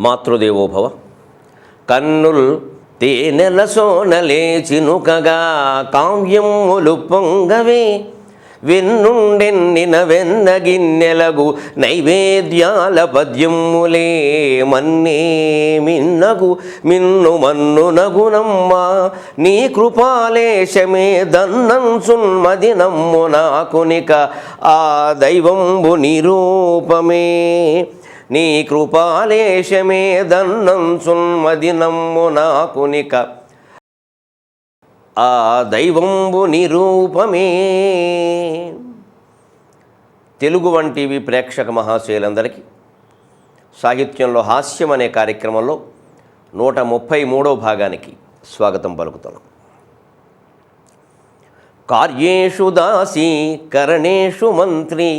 మాతృదేవోభవ. కన్నుల్ తేనెల సోనలే చినుకగా కావ్యములు పొంగవే, వెన్నుండెన్నిన వెన్నగిన్నెలగు నైవేద్యాల పద్యములే, మన్నే మిన్నగు మిన్ను మన్నునగునమ్మ, నీ కృపాలేశమే దన్నంసున్మది నమ్ము నాకునిక ఆ దైవంబు నిరూపమే. నీ కృపాలేశమే దన్నంసున్మది నమ్ము నాకునిక ఆ దైవంబు నిరూపమే. తెలుగు వన్ టీవీ ప్రేక్షక మహాశయులందరికీ సాహిత్యంలో హాస్యం అనే కార్యక్రమంలో 133వ భాగానికి స్వాగతం పలుకుతున్నాం. కార్యేషు దాసీ కరణేషు మంత్రి,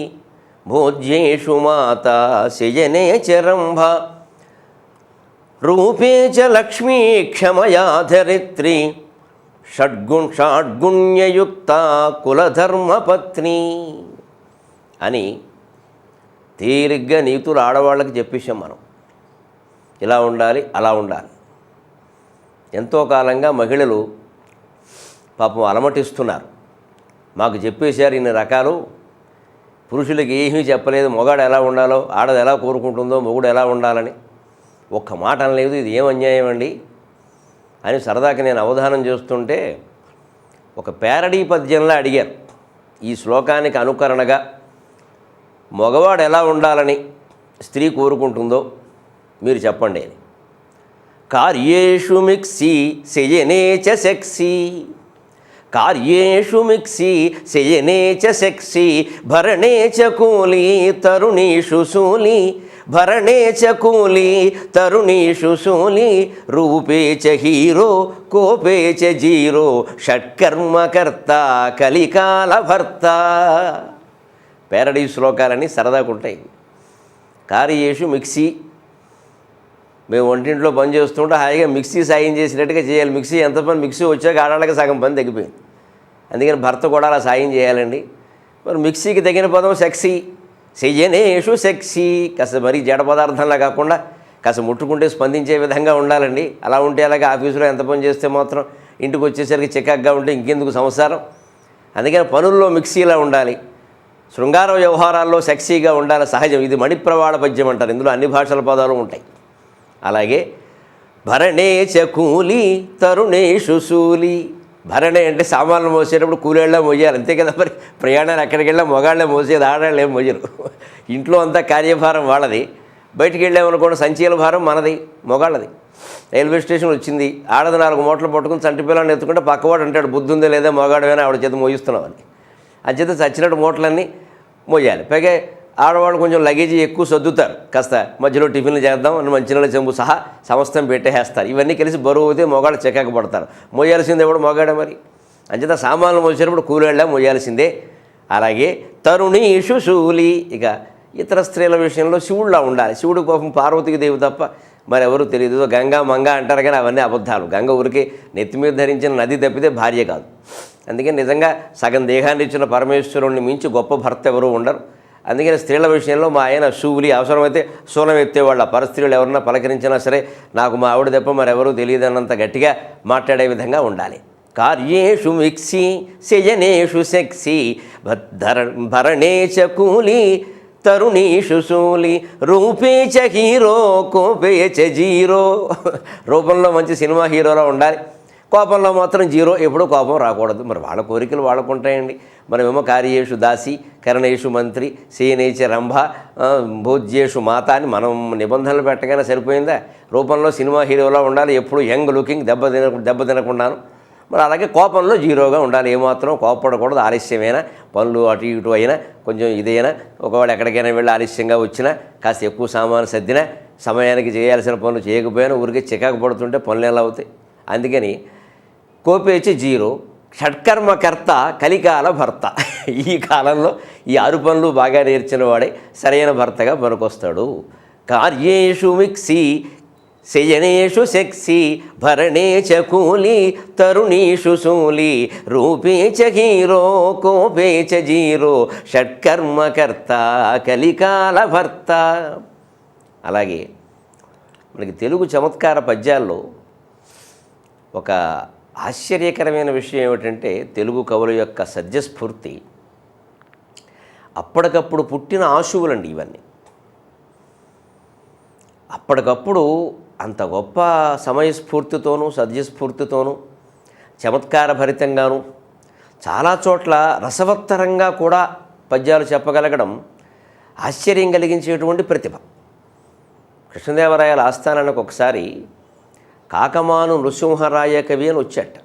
భోజ్యేషు మాతా శయనే చరంభ, రూపే చ లక్ష్మీ క్షమయా ధరిత్రి, షడ్గుణ్యయుక్త కులధర్మపత్ని అని తీరిగ్గా నీతులు ఆడవాళ్ళకి చెప్పేసాం మనం. ఇలా ఉండాలి, అలా ఉండాలి. ఎంతో కాలంగా మహిళలు పాపం అలమటిస్తున్నారు. మాకు చెప్పేశారు ఇన్ని రకాలు, పురుషులకి ఏమీ చెప్పలేదు, మొగాడు ఎలా ఉండాలో, ఆడది ఎలా కోరుకుంటుందో, మొగుడు ఎలా ఉండాలని ఒక్క మాట అనలేదు. ఇది ఏం అన్యాయం అండి అని సరదాకి నేను అవధానం చేస్తుంటే ఒక ప్యారడీ పద్యంలా అడిగారు. ఈ శ్లోకానికి అనుకరణగా మగవాడు ఎలా ఉండాలని స్త్రీ కోరుకుంటుందో మీరు చెప్పండి అని. కార్యేషు మిక్సీ శయనే చ సెక్సీ, కార్యేషు మిక్సీ శయనే చ సెక్సీ, భరణే చ కూలీ తరుణీషు శూలి, భరణే చ కూలీ తరుణీషు శూలి, రూపే చ హీరో కోపే చ జీరో, షట్కర్మకర్త కలికాల భర్త. పేరడీ శ్లోకాలని సరదాకుంటాయి. కార్యేషు మిక్సీ, మేము వంటింట్లో పని చేస్తుంటే హాయిగా మిక్సీ సాయం చేసినట్టుగా చేయాలి. మిక్సీ ఎంత పని, మిక్సీ వచ్చాక ఆడాళ్ళకి సగం పని తగ్గిపోయింది. అందుకని భర్త కూడా అలా సాయం చేయాలండి. మరి మిక్సీకి తగిన పదం సెక్సీ, శయనేషు సెక్సీ. కాస్త మరీ జడ పదార్థంలా కాకుండా కాస్త ముట్టుకుంటే స్పందించే విధంగా ఉండాలండి. అలా ఉంటే అలాగే ఆఫీసులో ఎంత పని చేస్తే మాత్రం ఇంటికి వచ్చేసరికి చికాగ్గా ఉంటే ఇంకెందుకు సంసారం. అందుకని పనుల్లో మిక్సీలా ఉండాలి, శృంగార వ్యవహారాల్లో సెక్సీగా ఉండాలి, సహజం. ఇది మణిప్రవాళ పద్యం అంటారు. ఇందులో అన్ని భాషల పదాలు ఉంటాయి. అలాగే భరణే చ కూలి తరుణేషు శూలి, భరణే అంటే సామాన్లు మోసేటప్పుడు కూలేళ్ళ మోయాలి, అంతే కదా. మరి ప్రయాణాలు ఎక్కడికి వెళ్ళా మొగాళ్ళే మోసేది, ఆడాళ్ళు ఏం మోయరు. ఇంట్లో అంతా కార్యభారం వాళ్ళది, బయటికి వెళ్ళామనుకోండి సంచీల భారం మనది, మొగాళ్ళది. రైల్వే స్టేషన్ వచ్చింది, ఆడది 4 మూటలు పట్టుకుని చంటి పిల్లల్ని ఎత్తుకుంటే పక్కవాడు అంటాడు బుద్ధి ఉందే లేదా మొగాడువేనా ఆవిడ చేత మోయిస్తున్నామని. అంచేత చచ్చినట్టు మూటలన్నీ మోయాలి. పైగా ఆడవాళ్ళు కొంచెం లగేజీ ఎక్కువ సర్దుతారు, కాస్త మధ్యలో టిఫిన్లు చేద్దాం అని మంచినీళ్ళ చెంబు సహా సమస్తం పెట్టేస్తారు. ఇవన్నీ కలిసి బరువు అయితే మొగాళ్ళు చికాకు పడతారు. మోయాల్సిందే కూడా మొగాడే మరి. అంచేత సామాన్లు మోసేటప్పుడు కూలేళ్ళ మోయాల్సిందే. అలాగే తరుణీషు శూలి, ఇక ఇతర స్త్రీల విషయంలో శివుడిలా ఉండాలి. శివుడు కోపం పార్వతీకి దేవి తప్ప మరెవరూ తెలియదు. గంగా మంగ అంటారు కానీ అవన్నీ అబద్ధాలు. గంగ ఊరికే నెత్తి మీద ధరించిన నది తప్పితే భార్య కాదు. అందుకని నిజంగా సగం దేహాన్ని ఇచ్చిన పరమేశ్వరుణ్ణి మించి గొప్ప భర్త ఎవరూ ఉండరు. అందుకని స్త్రీల విషయంలో మా ఆయన శూలి, అవసరమైతే శూలం ఎత్తేవాళ్ళ. పరస్త్రీలు ఎవరన్నా పలకరించినా సరే నాకు మా ఆవిడ తప్ప మరెవరూ తెలియదన్నంత గట్టిగా మాట్లాడే విధంగా ఉండాలి. కార్యేషు మిక్సీ శయనేషు సెక్సీ, భరణే చ కూలి తరుణీషు శూలి, రూపే చ హీరో కోపే చ జీరో. రూపంలో మంచి సినిమా హీరోలా ఉండాలి, కోపంలో మాత్రం జీరో, ఎప్పుడూ కోపం రాకూడదు. మరి వాళ్ళ కోరికలు వాళ్ళకు ఉంటాయండి. మనమేమో కార్యేషు దాసి కరణేషు మంత్రి శయనేచ రంభ భోజ్యేషు మాత అని మనం నిబంధనలు పెట్టగానే సరిపోయిందా? రూపంలో సినిమా హీరోలా ఉండాలి, ఎప్పుడు యంగ్ లుకింగ్, దెబ్బ తినకుండాను. మరి అలాగే కోపంలో జీరోగా ఉండాలి, ఏమాత్రం కోపపడకూడదు. ఆలస్యమైనా పనులు అటు ఇటు అయినా కొంచెం ఇదైనా, ఒకవేళ ఎక్కడికైనా వెళ్ళి ఆలస్యంగా వచ్చినా, కాస్త ఎక్కువ సామాను సర్దినా, సమయానికి చేయాల్సిన పనులు చేయకపోయినా ఊరికే చికాకు పడుతుంటే పనులు ఎలా అవుతాయి? అందుకని కోపేచి జీరో, షట్కర్మకర్త కలికాల భర్త. ఈ కాలంలో ఈ 6 పనులు బాగా నేర్చిన వాడే సరైన భర్తగా పనికొస్తాడు. కార్యేషు మిక్సీ శయనేషు సెక్సీ, భరణే చ కూలి తరుణీషు శూలి, రూపే చ హీరో కోపే చ జీరో, షట్కర్మకర్త కలికాల భర్త. అలాగే మనకి తెలుగు చమత్కార పద్యాల్లో ఒక ఆశ్చర్యకరమైన విషయం ఏమిటంటే తెలుగు కవుల యొక్క సద్యస్ఫూర్తి. అప్పటికప్పుడు పుట్టిన ఆశువులండి ఇవన్నీ. అప్పటికప్పుడు అంత గొప్ప సమయస్ఫూర్తితోనూ సద్యస్ఫూర్తితోనూ చమత్కార భరితంగాను చాలా చోట్ల రసవత్తరంగా కూడా పద్యాలు చెప్పగలగడం ఆశ్చర్యం కలిగించేటువంటి ప్రతిభ. కృష్ణదేవరాయల ఆస్థానానికి ఒకసారి కాకమాను నృసింహరాయ కవి అని వచ్చాట.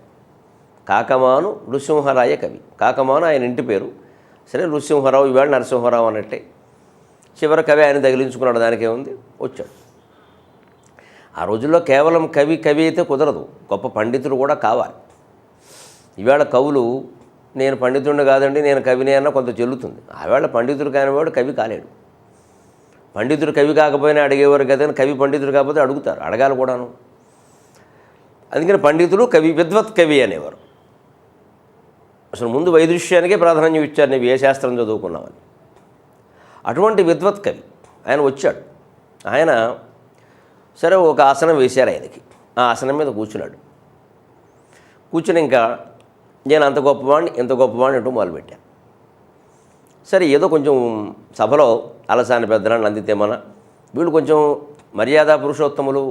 కాకమాను నృసింహరాయ కవి. కాకమాను ఆయన ఇంటి పేరు. సరే, నృసింహరావు ఈవేళ నరసింహరావు అన్నట్టే. చివరి కవి ఆయన తగిలించుకున్నాడు, దానికే ఉంది, వచ్చాడు. ఆ రోజుల్లో కేవలం కవి అయితే కుదరదు, గొప్ప పండితుడు కూడా కావాలి. ఈవేళ కవులు నేను పండితుడిని కాదండి నేను కవిని అన్న కొంత చెల్లుతుంది. ఆవేళ పండితుడు కానివాడు కవి కాలేడు. పండితుడు కవి కాకపోయినా అడిగేవారు కదా, కవి పండితుడు కాకపోతే అడుగుతారు, అడగాలి కూడాను. అందుకని పండితుడు కవి, విద్వత్ కవి అనేవారు. అసలు ముందు వైదృశ్యానికే ప్రాధాన్యం ఇచ్చారు, నీవు ఏ శాస్త్రం చదువుకున్నామని. అటువంటి విద్వత్ కవి ఆయన వచ్చాడు. ఆయన సరే ఒక ఆసనం వేశారు ఆయనకి. ఆ ఆసనం మీద కూర్చున్నాడు. కూర్చుని ఇంకా నేను అంత గొప్పవాడిని ఇంత గొప్పవాడిని అంటూ మొదలుపెట్టాను. సరే, ఏదో కొంచెం సభలో అలసాని పెద్దలని నందితేమన్నా వీళ్ళు కొంచెం మర్యాద పురుషోత్తములు,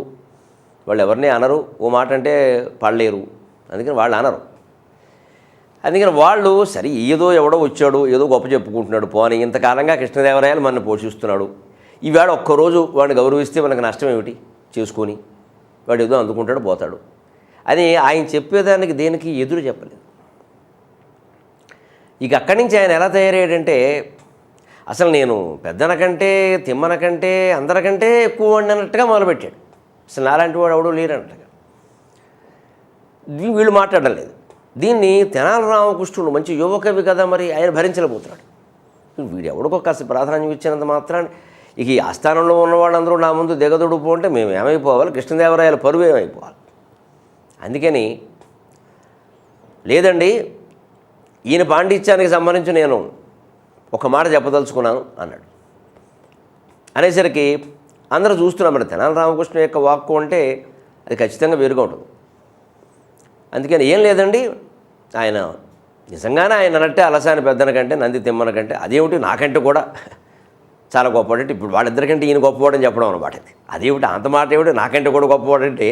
వాళ్ళు ఎవరిని అనరు, ఓ మాట అంటే పడలేరు, అందుకని వాళ్ళు అనరు. అందుకని వాళ్ళు సరే ఏదో ఎవడో వచ్చాడు ఏదో గొప్ప చెప్పుకుంటున్నాడు, పోనీ ఇంతకాలంగా కృష్ణదేవరాయలు మనల్ని పోషిస్తున్నాడు, ఈవేళ ఒక్కరోజు వాడిని గౌరవిస్తే మనకు నష్టం ఏమిటి చేసుకొని, వాడు ఏదో అందుకుంటాడు పోతాడు అని ఆయన చెప్పేదానికి దేనికి ఎదురు చెప్పలేదు. ఇక అక్కడి నుంచి ఆయన ఎలా తయారయ్యాడంటే, అసలు నేను పెద్దనకంటే తిమ్మనకంటే అందరికంటే ఎక్కువ వాడిని అన్నట్టుగా మొదలుపెట్టాడు. అసలు నాలాంటి వాడు ఎవడో లేరన్నట్టుగా. వీళ్ళు మాట్లాడడం లేదు. దీన్ని తెనాలి రామకృష్ణుడు మంచి యువకవి కదా, మరి ఆయన భరించలేకపోతున్నాడు. వీడు ఎవడికో కాస్త ప్రాధాన్యం ఇచ్చినంత మాత్రాన్ని ఇక ఈ ఆస్థానంలో ఉన్న వాళ్ళందరూ నా ముందు దిగదొడుపు అంటే మేము ఏమైపోవాలి, కృష్ణదేవరాయల పరువు ఏమైపోవాలి. అందుకని లేదండి, ఈయన పాండిత్యానికి సంబంధించి నేను ఒక మాట చెప్పదలుచుకున్నాను అన్నాడు. అనేసరికి అందరూ చూస్తున్నాం, మరి తెనాలి రామకృష్ణ యొక్క వాక్కు అంటే అది ఖచ్చితంగా వేరుగా ఉంటుంది. అందుకని ఏం లేదండి, ఆయన నిజంగానే ఆయన అన్నట్టే అలసాని పెద్దన కంటే నంది తిమ్మన కంటే అదేమిటి నాకంటే కూడా చాలా గొప్పవాడంటే, ఇప్పుడు వాళ్ళిద్దరికంటే ఈయన గొప్పవాడని చెప్పడం అనమాట. అదేమిటి అంత మాట ఏమిటి నాకంటే కూడా గొప్పవాడంటే,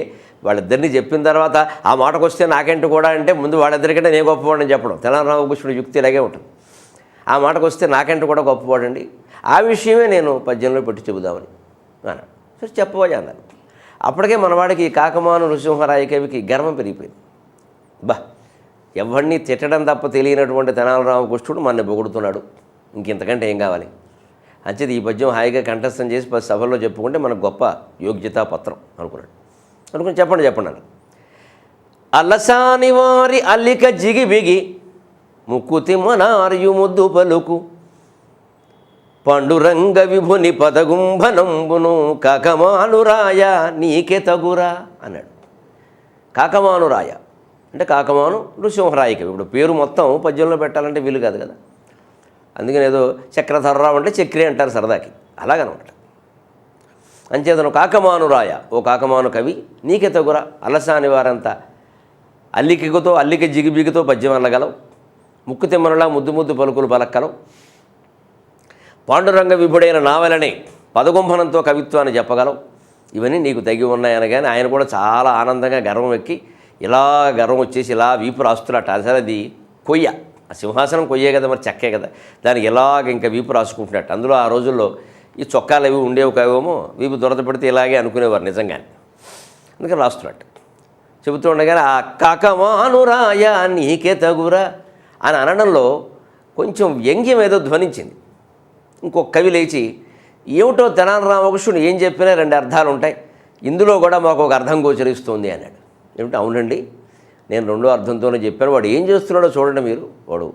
వాళ్ళిద్దరిని చెప్పిన తర్వాత ఆ మాటకు వస్తే నాకంటే కూడా అంటే ముందు వాళ్ళిద్దరికంటే నేను గొప్పవాడని చెప్పడం. తెనాలి రామకృష్ణుడి యుక్తి ఇలాగే ఉంటుంది. ఆ మాటకు వస్తే నాకంటే కూడా గొప్పవాడండి, ఆ విషయమే నేను పద్యంలో పెట్టి చెబుదామని అన్నాడు. సరే చెప్పబోయే అన్నారు. అప్పటికే మనవాడికి కాకమాను నృసింహరాయ కవికి గర్వం పెరిగిపోయింది. ఎవరిని తిట్టడం తప్ప తెలియనటువంటి తెనాలి రామకృష్ణుడు మనని పొగుడుతున్నాడు, ఇంకెంతకంటే ఏం కావాలి. అంచేది ఈ పద్యం హాయిగా కంఠస్థం చేసి సభల్లో చెప్పుకుంటే మనకు గొప్ప యోగ్యతా పత్రం అనుకున్నాడు. అనుకుని చెప్పండి అన్నారు. అలసాని వారి అల్లిక జిగిబిగి ముక్కుతిమ్మనార్యు ముద్దు పలుకు పండురంగ విభుని పదగుంభనంబును కాకమానురాయ నీకే తగురా అన్నాడు. కాకమానురాయ అంటే కాకమాను నృసింహరాయ కవి. ఇప్పుడు పేరు మొత్తం పద్యంలో పెట్టాలంటే వీలు కాదు కదా, అందుకని ఏదో చక్రధర్రావు అంటే చక్రి అంటారు సరదాకి, అలాగనమాట. అంచేతను కాకమానురాయ, ఓ కాకమాను కవి నీకే తగురా, అలసాని వారంతా అల్లిక జిగిబిగితో పద్యం అల్లగలవు, ముక్కు తిమ్మనలా ముద్దు ముద్దు పలుకులు పలక్కలవు, పాండురంగ విభుడైన నావెలనే పదగుంభనంతో కవిత్వాన్ని చెప్పగలవు, ఇవన్నీ నీకు తగి ఉన్నాయనగానే ఆయన కూడా చాలా ఆనందంగా గర్వం ఎక్కి ఇలా గర్వం వచ్చేసి ఇలా వీపు రాస్తున్నట్టు. అసలు అది కొయ్య, ఆ సింహాసనం కొయ్యే కదా, మరి చెక్కే కదా, దానికి ఇలాగ ఇంకా వీపు రాసుకుంటున్నట్టు. అందులో ఆ రోజుల్లో ఈ చొక్కాలు అవి ఉండేవి కావేమో, వీపు దొరద పెడితే ఇలాగే అనుకునేవారు నిజంగానే. అందుకని రాస్తున్నట్టు చెబుతూ ఉండగానే ఆ కాకమానురాయ నీకే తగురా అని అనడంలో కొంచెం వ్యంగ్యం ఏదో ధ్వనించింది. ఇంకొక కవి లేచి ఏమిటో తెనాలి రామకృష్ణుడు ఏం చెప్పినా రెండు అర్థాలు ఉంటాయి, ఇందులో కూడా మాకు ఒక అర్థం గోచరిస్తుంది అన్నాడు. ఏమిటి? అవునండి, నేను రెండో అర్థంతోనే చెప్పాను. వాడు ఏం చేస్తున్నాడో చూడండి మీరు. వాడు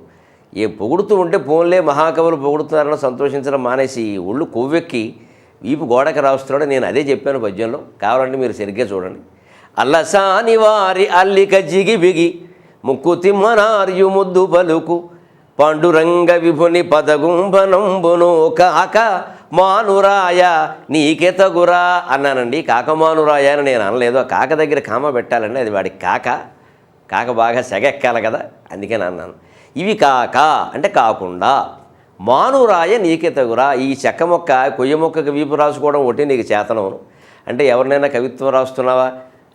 ఏ పొగుడుతూ ఉంటే పోన్లే మహాకవులు పొగుడుతున్నారని సంతోషించడం మానేసి ఒళ్ళు కొవ్వెక్కి వీపు గోడకి రాస్తున్నాడు. నేను అదే చెప్పాను పద్యంలో, కావాలంటే మీరు సరిగ్గా చూడండి. అల్లసాని వారి అల్లిక జిగిబిగి ముక్కు తిమ్మనార్యు ముద్దు పలుకు పాండురంగ విభుని పదగుంభనంబును కాక మానురాయ నీకెతగురా అన్నానండి. కాకమానురాయ అని నేను అనలేదు. ఆ కాక దగ్గర కామ పెట్టాలండి, అది వాడి కాక బాగా సెగెక్కాలి కదా, అందుకని అన్నాను. ఇవి కాక అంటే కాకుండా, మానురాయ నీకెతగురా, ఈ చెక్క మొక్క కొయ్య మొక్కకి వీపు రాసుకోవడం ఒకటి నీకు చేతనవును అంటే ఎవరినైనా కవిత్వం రాస్తున్నావా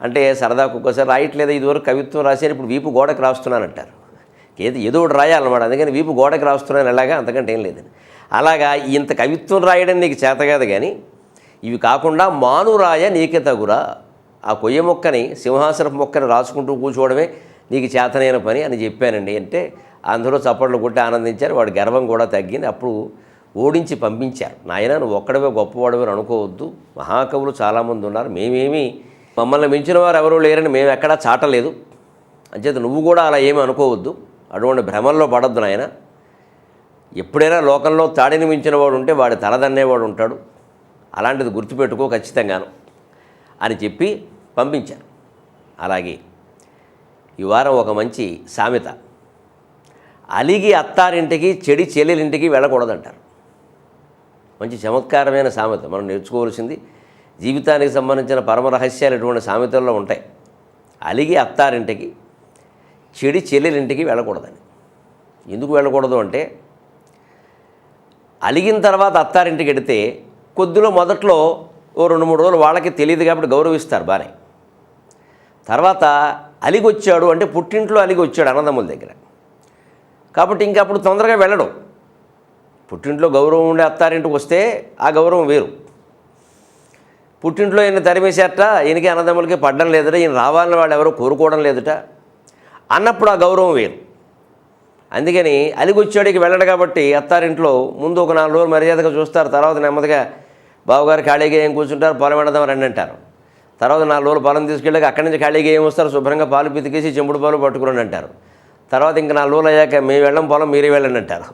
అంటే సరదాకు ఒక్కోసారి రాయట్లేదా, ఇదివరకు కవిత్వం రాశాను ఇప్పుడు వీపు గోడకు రాస్తున్నానంటారు. ఏదో ఒకటి రాయాలన్నమాట, అందుకని వీపు గోడకు రాస్తున్నాను ఎలాగా, అంతకంటే ఏం లేదని. అలాగా ఇంత కవిత్వం రాయడం నీకు చేత కాదు, కానీ ఇవి కాకుండా మానురాయ నీకెతగురా, ఆ కొయ్య మొక్కని సింహాసనపు మొక్కని రాసుకుంటూ కూర్చోవడమే నీకు చేతనైన పని అని చెప్పానండి. అంటే అందరూ చప్పట్లు కొట్టి ఆనందించారు. వాడి గర్వం కూడా తగ్గింది. అప్పుడు ఓడించి పంపించారు. నాయన నువ్వు ఒక్కడవే గొప్పవాడవే అనుకోవద్దు, మహాకవులు చాలామంది ఉన్నారు, మేమేమి మమ్మల్ని మించిన వారు ఎవరూ లేరని మేము ఎక్కడా చాటలేదు, అంచేత నువ్వు కూడా అలా ఏమీ అనుకోవద్దు, అటువంటి భ్రమల్లో పడద్దు నాయన. ఎప్పుడైనా లోకంలో తాడిని మించిన వాడు ఉంటే వాడి తలదన్నేవాడు ఉంటాడు, అలాంటిది గుర్తుపెట్టుకో ఖచ్చితంగాను అని చెప్పి పంపించారు. అలాగే ఈ వారం ఒక మంచి సామెత, అలిగి అత్తారింటికి చెడి చెల్లెలింటికి వెళ్ళకూడదంటారు. మంచి చమత్కారమైన సామెత, మనం నేర్చుకోవాల్సింది. జీవితానికి సంబంధించిన పరమ రహస్యాలు ఇటువంటి సామెతల్లో ఉంటాయి. అలిగి అత్తారింటికి చెడి చెల్లెలింటికి వెళ్ళకూడదని. ఎందుకు వెళ్ళకూడదు అంటే, అలిగిన తర్వాత అత్తారింటికి వెడితే కొద్దిలో మొదట్లో ఓ 2-3 రోజులు వాళ్ళకి తెలియదు కాబట్టి గౌరవిస్తారు బానే. తర్వాత అలిగొచ్చాడు అంటే పుట్టింట్లో అలిగి వచ్చాడు అన్నదమ్ముల దగ్గర, కాబట్టి ఇంకా అప్పుడు తొందరగా వెళ్ళడం. పుట్టింట్లో గౌరవం ఉండే అత్తారింటికి వస్తే ఆ గౌరవం వేరు. పుట్టింట్లో ఈయన తరిమేసేట, ఈయనకి అన్నదమ్ములకి పడ్డం లేదుట, ఈయన రావాలని వాళ్ళు ఎవరో కోరుకోవడం లేదుట అన్నప్పుడు ఆ గౌరవం వేరు. అందుకని అలిగొచ్చాడికి వెళ్ళడు కాబట్టి అత్తారింట్లో ముందు ఒక 4 రోజులు మర్యాదగా చూస్తారు, తర్వాత నెమ్మదిగా బావగారు ఖాళీగా ఏం కూర్చుంటారు, పొలం వెడదాం రండి అంటారు. తర్వాత 4 రోజులు పొలం తీసుకెళ్ళాక అక్కడి నుంచి ఖాళీగా ఏం వస్తారు, శుభ్రంగా పాలు పితికేసి చెంబుడు పాలు పట్టుకురండి అంటారు. తర్వాత ఇంకా 4 రోజులు అయ్యాక మేము వెళ్ళం పొలం మీరే వెళ్ళండి అంటారు.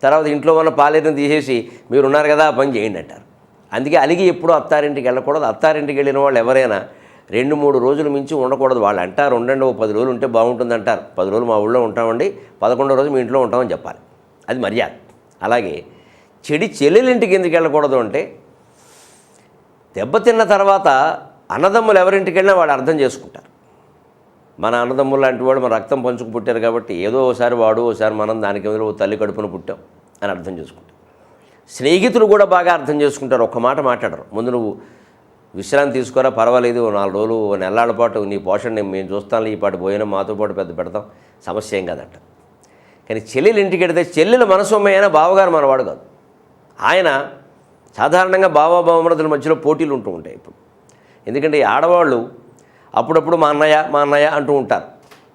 తర్వాత ఇంట్లో ఉన్న పాలేరుని తీసేసి మీరు ఉన్నారు కదా ఆ పని చేయండి అంటారు. అందుకే అలిగి ఎప్పుడూ అత్తారింటికి వెళ్ళకూడదు. అత్తారింటికి వెళ్ళిన వాళ్ళు ఎవరైనా 2-3 రోజులు మించి ఉండకూడదు. వాళ్ళు అంటారు ఉండండి ఓ 10 రోజులు ఉంటే బాగుంటుంది అంటారు. 10 రోజులు మా ఊళ్ళో ఉంటామండి, 11వ రోజు మీ ఇంట్లో ఉంటామని చెప్పాలి, అది మర్యాద. అలాగే చెడి చెల్లెలింటికి ఎందుకు వెళ్ళకూడదు అంటే, దెబ్బతిన్న తర్వాత అన్నదమ్ములు ఎవరింటికి వెళ్ళినా వాడు అర్థం చేసుకుంటారు. మన అన్నదమ్ములు లాంటి వాడు మన రక్తం పంచుకు పుట్టారు కాబట్టి ఏదో ఒకసారి వాడు ఒకసారి మనం దానికి ఎదురు తల్లి కడుపున పుట్టాం అని అర్థం చేసుకుంటాం. స్నేహితులు కూడా బాగా అర్థం చేసుకుంటారు, ఒక్క మాట మాట్లాడరు. ముందు నువ్వు విశ్రాంతి తీసుకోరా, పర్వాలేదు, 4 రోజులు నెలల పాటు నీ పోషణ మేము చూస్తాను, ఈ పాటు పోయినా మాతో పాటు పెడతాం, సమస్య ఏం కాదంట. కానీ చెల్లెలు ఇంటికి వెడితే చెల్లెలు మనసొమ్మ అయినా బావగారు మనవాడు కాదు. ఆయన సాధారణంగా బావమరుదుల మధ్యలో పోటీలు ఉంటూ ఉంటాయి ఇప్పుడు. ఎందుకంటే ఈ ఆడవాళ్ళు అప్పుడప్పుడు మా అన్నయ్య అంటూ ఉంటారు.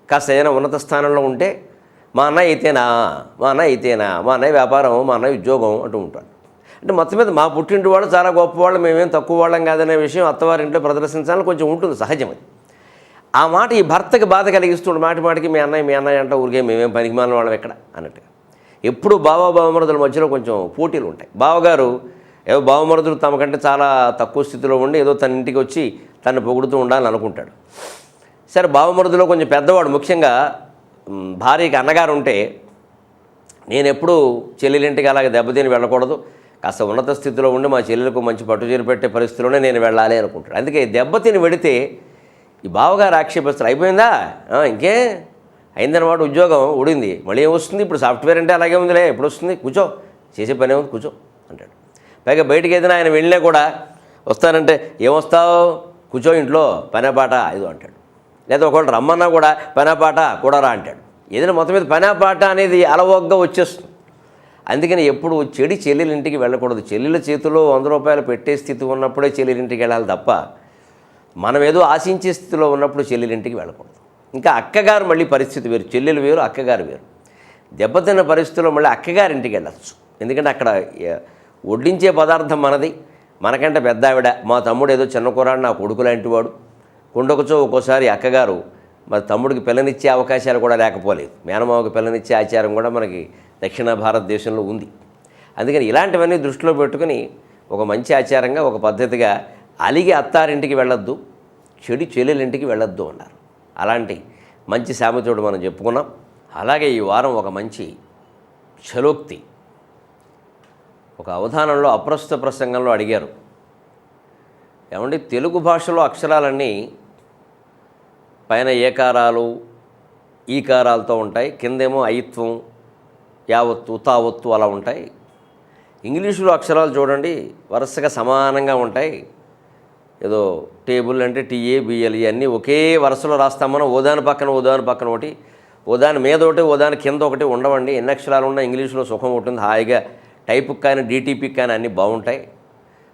కాస్త ఏదైనా ఉన్నత స్థానంలో ఉంటే మా అన్నయ్య అయితేనా, మా అన్నయ్య వ్యాపారం, మా అన్నయ్య ఉద్యోగం అంటూ ఉంటారు. అంటే మొత్తం మీద మా పుట్టింటి వాళ్ళు చాలా గొప్పవాళ్ళు, మేమేం తక్కువ వాళ్ళం కాదనే విషయం అత్తవారింట్లో ప్రదర్శించాలని కొంచెం ఉంటుంది, సహజం అది. ఆ మాట ఈ భర్తకి బాధ కలిగిస్తుండే, మాటికి మీ అన్నయ్య అంటే ఊరికే మేమేం పనికిమాలిన వాళ్ళం ఎక్కడ అన్నట్టుగా. ఎప్పుడు బావమరుదుల మధ్యలో కొంచెం పోటీలు ఉంటాయి. బావగారు ఏదో బావమరుదులు తమకంటే చాలా తక్కువ స్థితిలో ఉండి ఏదో తన ఇంటికి వచ్చి తను పొగుడుతూ ఉండాలని అనుకుంటాడు. సరే బావమరుదులో కొంచెం పెద్దవాడు, ముఖ్యంగా భార్యకి అన్నగారు ఉంటే, నేను ఎప్పుడూ చెల్లెలింటికి అలాగే దెబ్బతిని వెళ్ళకూడదు, కాస్త ఉన్నత స్థితిలో ఉండి మా చెల్లెలకు మంచి పట్టుచీర పెట్టే పరిస్థితిలోనే నేను వెళ్ళాలి అనుకుంటాడు. అందుకే దెబ్బతిని వెడితే ఈ బావగారు ఆక్షేపిస్తారు, అయిపోయిందా ఇంకే అయిందన్నమాట, ఉద్యోగం ఊడింది, మళ్ళీ ఏం వస్తుంది, ఇప్పుడు సాఫ్ట్వేర్ అంటే అలాగే ఉందిలే, ఎప్పుడు వస్తుంది, కూర్చో, చేసే పని ఏముంది కూర్చో అంటాడు. పైగా బయటికి ఏదైనా ఆయన వెళ్ళినా కూడా వస్తానంటే ఏమొస్తావు, కూర్చో ఇంట్లో పనేపాట ఇది అంటాడు. లేదా ఒకవేళ రమ్మన్నా కూడా పనేపాట కూడా రా అంటాడు. ఏదైనా మొత్తం మీద పనేపాట అనేది అలవోగ్గా వచ్చేస్తుంది. అందుకని ఎప్పుడు చెడి చెల్లెలింటికి వెళ్ళకూడదు. చెల్లెల చేతిలో 100 రూపాయలు పెట్టే స్థితి ఉన్నప్పుడే చెల్లెలింటికి వెళ్ళాలి తప్ప, మనం ఏదో ఆశించే స్థితిలో ఉన్నప్పుడు చెల్లెలింటికి వెళ్ళకూడదు. ఇంకా అక్కగారు మళ్ళీ పరిస్థితి వేరు, చెల్లెలు వేరు, అక్కగారు వేరు. దెబ్బతిన్న పరిస్థితుల్లో మళ్ళీ అక్కగారింటికి వెళ్ళచ్చు. ఎందుకంటే అక్కడ వడ్డించే పదార్థం మనది, మనకంటే పెద్ద ఆవిడ, మా తమ్ముడు ఏదో చిన్న కుర్రాడు, నా కొడుకు లాంటి వాడు. కొండొకచో ఒక్కోసారి అక్కగారు మరి తమ్ముడికి పిల్లనిచ్చే అవకాశాలు కూడా లేకపోలేదు. మేనమావకి పిల్లనిచ్చే ఆచారం కూడా మనకి దక్షిణ భారతదేశంలో ఉంది. అందుకని ఇలాంటివన్నీ దృష్టిలో పెట్టుకుని ఒక మంచి ఆచారంగా, ఒక పద్ధతిగా అలిగి అత్తారింటికి వెళ్ళొద్దు, చెడి చెల్లెలింటికి వెళ్ళొద్దు అన్నారు. అలాంటి మంచి సామెతోడు మనం చెప్పుకున్నాం. అలాగే ఈ వారం ఒక మంచి చలోక్తి, ఒక అవధానంలో అప్రస్తుత ప్రసంగంలో అడిగారు, ఏమండి తెలుగు భాషలో అక్షరాలన్నీ పైన ఏకారాలు ఈకారాలతో ఉంటాయి, కిందేమో ఐత్వం యావత్తు తావత్తు అలా ఉంటాయి. ఇంగ్లీషులో అక్షరాలు చూడండి వరుసగా సమానంగా ఉంటాయి. ఏదో టేబుల్ అంటే టీఏ బిఎల్ అన్నీ ఒకే వరుసలో రాస్తాం మనం. ఓదాని పక్కన ఒకటి, ఓదాని మీద ఒకటి, ఓదాని కింద ఒకటి ఉండవండి. ఎన్ని అక్షరాలు ఉన్నా ఇంగ్లీషులో సుఖం ఉంటుంది, హాయిగా టైపుకి కానీ డీటీపీకి కానీ అన్నీ బాగుంటాయి.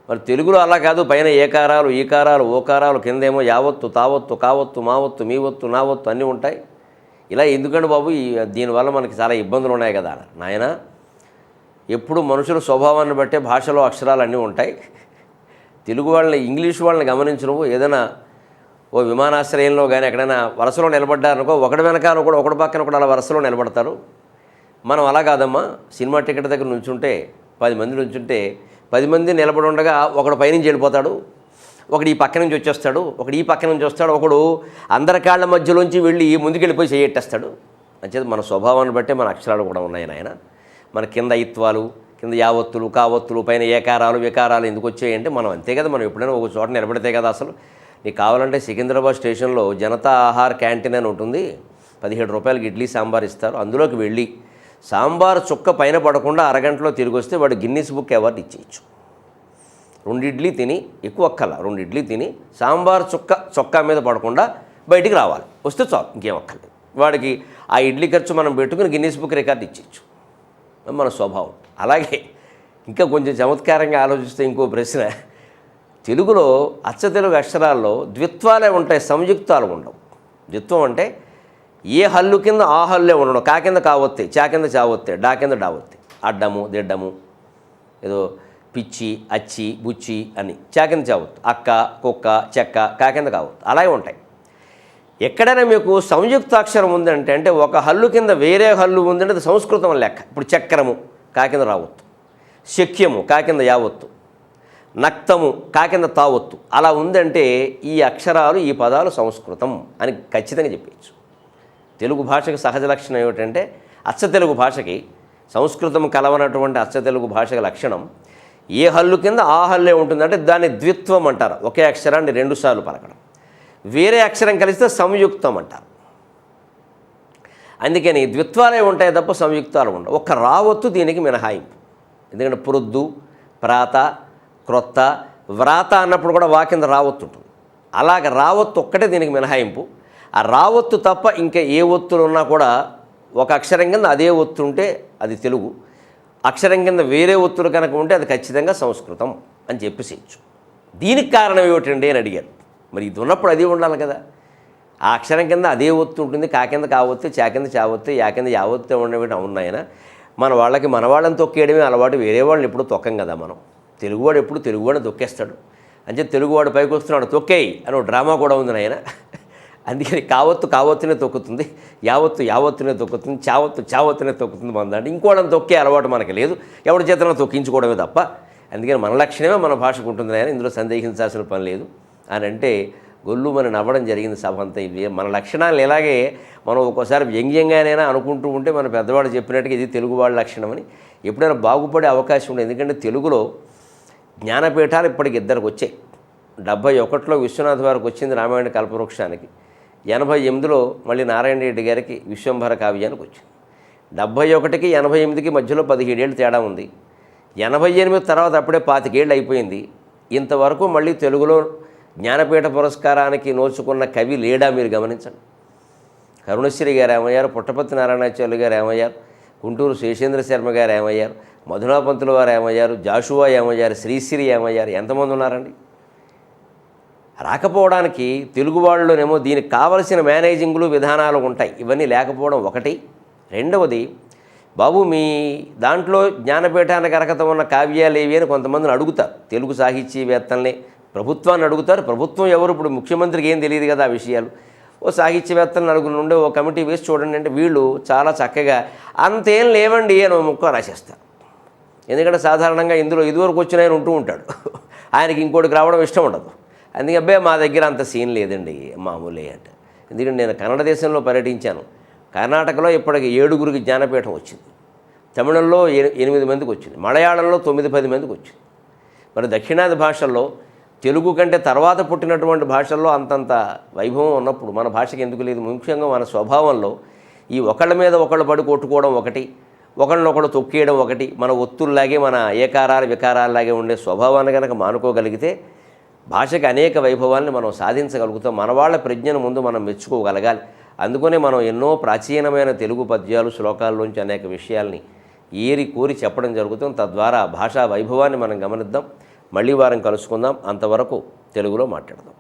మరి తెలుగులో అలా కాదు, పైన ఏకారాలు ఈకారాలు ఓకారాలు, కిందేమో యావత్తు తావత్తు కావత్తు మావత్తు మీవత్తు నావత్తు అన్నీ ఉంటాయి. ఇలా ఎందుకంటే బాబు దీనివల్ల మనకి చాలా ఇబ్బందులు ఉన్నాయి కదా నాయన. ఎప్పుడు మనుషుల స్వభావాన్ని బట్టే భాషలో అక్షరాలు అన్నీ ఉంటాయి. తెలుగు వాళ్ళని ఇంగ్లీష్ వాళ్ళని గమనించను. ఏదైనా ఓ విమానాశ్రయంలో కానీ ఎక్కడైనా వరుసలో నిలబడ్డారనుకో, ఒకటి వెనకాల కూడా ఒకటి పక్కన కూడా అలా వరుసలో నిలబడతారు. మనం అలా కాదమ్మా, సినిమా టికెట్ దగ్గర నుంచుంటే 10 మంది నుంచుంటే 10 మంది నిలబడి ఉండగా ఒకడు పైనుంచి వెళ్ళిపోతాడు, ఒకడు ఈ పక్క నుంచి వచ్చేస్తాడు, ఒకడు ఈ పక్క నుంచి వస్తాడు, ఒకడు అందరి కాళ్ళ మధ్యలోంచి వెళ్ళి ముందుకెళ్ళిపోయి చేయట్టేస్తాడు. అంచేది మన స్వభావాన్ని బట్టే మన అక్షరాలు కూడా ఉన్నాయి నాయన. మన కింద ఐత్వాలు, కింద యావత్తులు కావత్తులు, పైన ఏకారాలు వికారాలు ఎందుకు వచ్చాయంటే మనం అంతే కదా, మనం ఎప్పుడైనా ఒక చోట నిలబడితే కదా. అసలు నీకు కావాలంటే సికింద్రాబాద్ స్టేషన్లో జనతా ఆహార్ క్యాంటీన్ అని ఉంటుంది, 17 రూపాయలకి ఇడ్లీ సాంబార్ ఇస్తారు. అందులోకి వెళ్ళి సాంబార్ చుక్క పైన పడకుండా అరగంటలో తిరిగి వస్తే వాడు గిన్నీస్ బుక్ అవార్డు ఇచ్చేయచ్చు. 2 ఇడ్లీ తిని, ఎక్కువ ఒక్కల 2 ఇడ్లీ తిని సాంబార్ చొక్కా మీద పడకుండా బయటికి రావాలి, వస్తే చాలు, ఇంకేం ఒక్కలేదు. వాడికి ఆ ఇడ్లీ ఖర్చు మనం పెట్టుకుని గిన్నీస్ బుక్ రికార్డు ఇచ్చేయచ్చు. మన స్వభావం. అలాగే ఇంకా కొంచెం చమత్కారంగా ఆలోచిస్తే ఇంకో ప్రశ్న, తెలుగులో అచ్చ తెలుగు అక్షరాల్లో ద్విత్వాలే ఉంటాయి, సంయుక్తాలు ఉండవు. ద్విత్వం అంటే ఏ హల్లు కింద ఆ హల్లే ఉండడం. కా కింద కావొత్తే, చా కింద చావొత్తే, డా కింద డావొత్తే, అడ్డము దిడ్డము, ఏదో పిచ్చి అచ్చి బుచ్చి అని, చా కింద చావొత్తు, అక్క కుక్క చెక్క, కా కింద కావొత్తు, అలాగే ఉంటాయి. ఎక్కడైనా మీకు సంయుక్తాక్షరం ఉందంటే, అంటే ఒక హల్లు కింద వేరే హల్లు ఉందంటే అది సంస్కృతం లెక్క. ఇప్పుడు చక్రము కా కింద రావొత్తు, శక్యము కా కింద యావొత్తు, నక్తము కా కింద తావొత్తు, అలా ఉందంటే ఈ అక్షరాలు ఈ పదాలు సంస్కృతం అని ఖచ్చితంగా చెప్పచ్చు. తెలుగు భాషకు సహజ లక్షణం ఏమిటంటే, అచ్చ తెలుగు భాషకి సంస్కృతం కలవనటువంటి అచ్చ తెలుగు భాషకి లక్షణం ఏ హల్లు కింద ఆ హల్లే ఉంటుందంటే దాన్ని ద్విత్వం అంటారు. ఒకే అక్షరాన్ని 2 సార్లు పలకడం. వేరే అక్షరం కలిస్తే సంయుక్తం అంటారు. అందుకని ద్విత్వాలే ఉంటాయి తప్ప సంయుక్తాలు ఉండవు. ఒక్క రావత్తు దీనికి మినహాయింపు. ఎందుకంటే ప్రొద్దు, ప్రాత, క్రొత్త, వ్రాత అన్నప్పుడు కూడా వా కింద రావత్తు ఉంటుంది. అలాగ రావత్తు ఒక్కటే దీనికి మినహాయింపు. ఆ రావత్తు తప్ప ఇంకా ఏ ఒత్తులు ఉన్నా కూడా ఒక అక్షరం కింద అదే ఒత్తు ఉంటే అది తెలుగు, అక్షరం కింద వేరే ఒత్తులు కనుక ఉంటే అది ఖచ్చితంగా సంస్కృతం అని చెప్పేసేయచ్చు. దీనికి కారణం ఏమిటండి అని అడిగారు. మరి ఇది ఉన్నప్పుడు అది ఉండాలి కదా. ఆ అక్షరం కింద అదే ఒత్తు ఉంటుంది, కా కింద కావొత్తే, చా కింద చావొత్తే, యా కింద యావొత్తే ఉండేవి ఉన్నాయన. మన వాళ్ళని తొక్కేయడమే అలవాటు, వేరే వాళ్ళని ఎప్పుడు తొక్కం కదా మనం. తెలుగువాడు ఎప్పుడు తెలుగువాడిని తొక్కేస్తాడు. అంటే తెలుగువాడు పైకి వస్తున్నాడు తొక్కేయి అని ఒక డ్రామా కూడా ఉంది నాయన. అందుకని కావత్తునే తొక్కుతుంది, యావత్తునే తొక్కుతుంది, చావత్తునే తొక్కుతుంది మన దాంట్లో. ఇంకోళ్ళని తొక్కే అలవాటు మనకి లేదు, ఎవరి చేతన తొక్కించుకోవడమే తప్ప. అందుకని మన లక్షణమే మన భాషకు ఉంటుంది నాయన, ఇందులో సందేహించాల్సిన పని లేదు అని అంటే గొల్లు మనం నవ్వడం జరిగింది సభ అంతా. ఇవి మన లక్షణాలు ఎలాగే మనం ఒక్కోసారి వ్యంగ్యంగానైనా అనుకుంటూ ఉంటే మన పెద్దవాళ్ళు చెప్పినట్టుగా ఇది తెలుగు వాళ్ళ లక్షణం అని ఎప్పుడైనా బాగుపడే అవకాశం ఉండదు. ఎందుకంటే తెలుగులో జ్ఞానపీఠాలు ఇప్పటికి 2కి వచ్చాయి. 71లో విశ్వనాథ్ వారికి వచ్చింది రామాయణ కల్పవృక్షానికి, 88లో మళ్ళీ నారాయణ రెడ్డి గారికి విశ్వంభర కావ్యానికి వచ్చింది. 71కి 88కి మధ్యలో 17 ఏళ్ళు తేడా ఉంది. 88 తర్వాత అప్పుడే 25 ఏళ్ళు అయిపోయింది. ఇంతవరకు మళ్ళీ తెలుగులో జ్ఞానపీఠ పురస్కారానికి నోచుకున్న కవి లేడా మీరు గమనించండి. కరుణశ్రీ గారు ఏమయ్యారు, పుట్టపర్తి నారాయణాచార్యులు గారు ఏమయ్యారు, గుంటూరు శేషేంద్ర శర్మ గారు ఏమయ్యారు, మధునాపంతుల వారు ఏమయ్యారు, జాషువా ఏమయ్యారు, శ్రీశ్రీ ఏమయ్యారు, ఎంతమంది ఉన్నారండి. రాకపోవడానికి తెలుగు వాళ్ళలోనేమో దీనికి కావలసిన మేనేజింగ్లు విధానాలు ఉంటాయి, ఇవన్నీ లేకపోవడం ఒకటి. రెండవది, బాబు మీ దాంట్లో జ్ఞానపీఠానికి అర్హత ఉన్న కావ్యాలు ఏవి అని కొంతమందిని అడుగుతారు. తెలుగు సాహిత్యవేత్తల్ని, ప్రభుత్వాన్ని అడుగుతారు. ప్రభుత్వం ఎవరు, ఇప్పుడు ముఖ్యమంత్రికి ఏం తెలియదు కదా ఆ విషయాలు. ఓ సాహిత్యవేత్తలను నలుగురు నుండి ఓ కమిటీ వేసి చూడండి అంటే వీళ్ళు చాలా చక్కగా అంతేం లేవండి అని ముక్క రాసేస్తారు. ఎందుకంటే సాధారణంగా ఇందులో ఇదివరకు వచ్చిన ఆయన ఉంటూ ఉంటాడు, ఆయనకి ఇంకోటికి రావడం ఇష్టం ఉండదు. అందుకే అబ్బాయి మా దగ్గర అంత సీన్ లేదండి మామూలే అంట. ఎందుకంటే నేను కన్నడ దేశంలో పర్యటించాను. కర్ణాటకలో ఇప్పటికి 7గురికి జ్ఞానపీఠం వచ్చింది. తమిళంలో 8 మందికి వచ్చింది, మలయాళంలో 9-10 మందికి వచ్చింది. మరి దక్షిణాది భాషల్లో తెలుగు కంటే తర్వాత పుట్టినటువంటి భాషల్లో అంతంత వైభవం ఉన్నప్పుడు మన భాషకి ఎందుకు లేదు? ముఖ్యంగా మన స్వభావంలో ఈ ఒకళ్ళ మీద ఒకళ్ళు పడి కొట్టుకోవడం ఒకటి, ఒకళ్ళనొకళ్ళు తొక్కేయడం ఒకటి, మన ఒత్తుల్లాగే మన ఏకారాలు వికారాల్లాగే ఉండే స్వభావాన్ని కనుక మానుకోగలిగితే భాషకి అనేక వైభవాల్ని మనం సాధించగలుగుతాం. మన వాళ్ళ ప్రజ్ఞను ముందు మనం మెచ్చుకోగలగాలి. అందుకనే మనం ఎన్నో ప్రాచీనమైన తెలుగు పద్యాలు శ్లోకాల్లోంచి అనేక విషయాల్ని ఏరి కోరి చెప్పడం జరుగుతుంది. తద్వారా భాషా వైభవాన్ని మనం గమనిద్దాం. మళ్ళీ వారం కలుసుకుందాం. అంతవరకు తెలుగులో మాట్లాడదాం.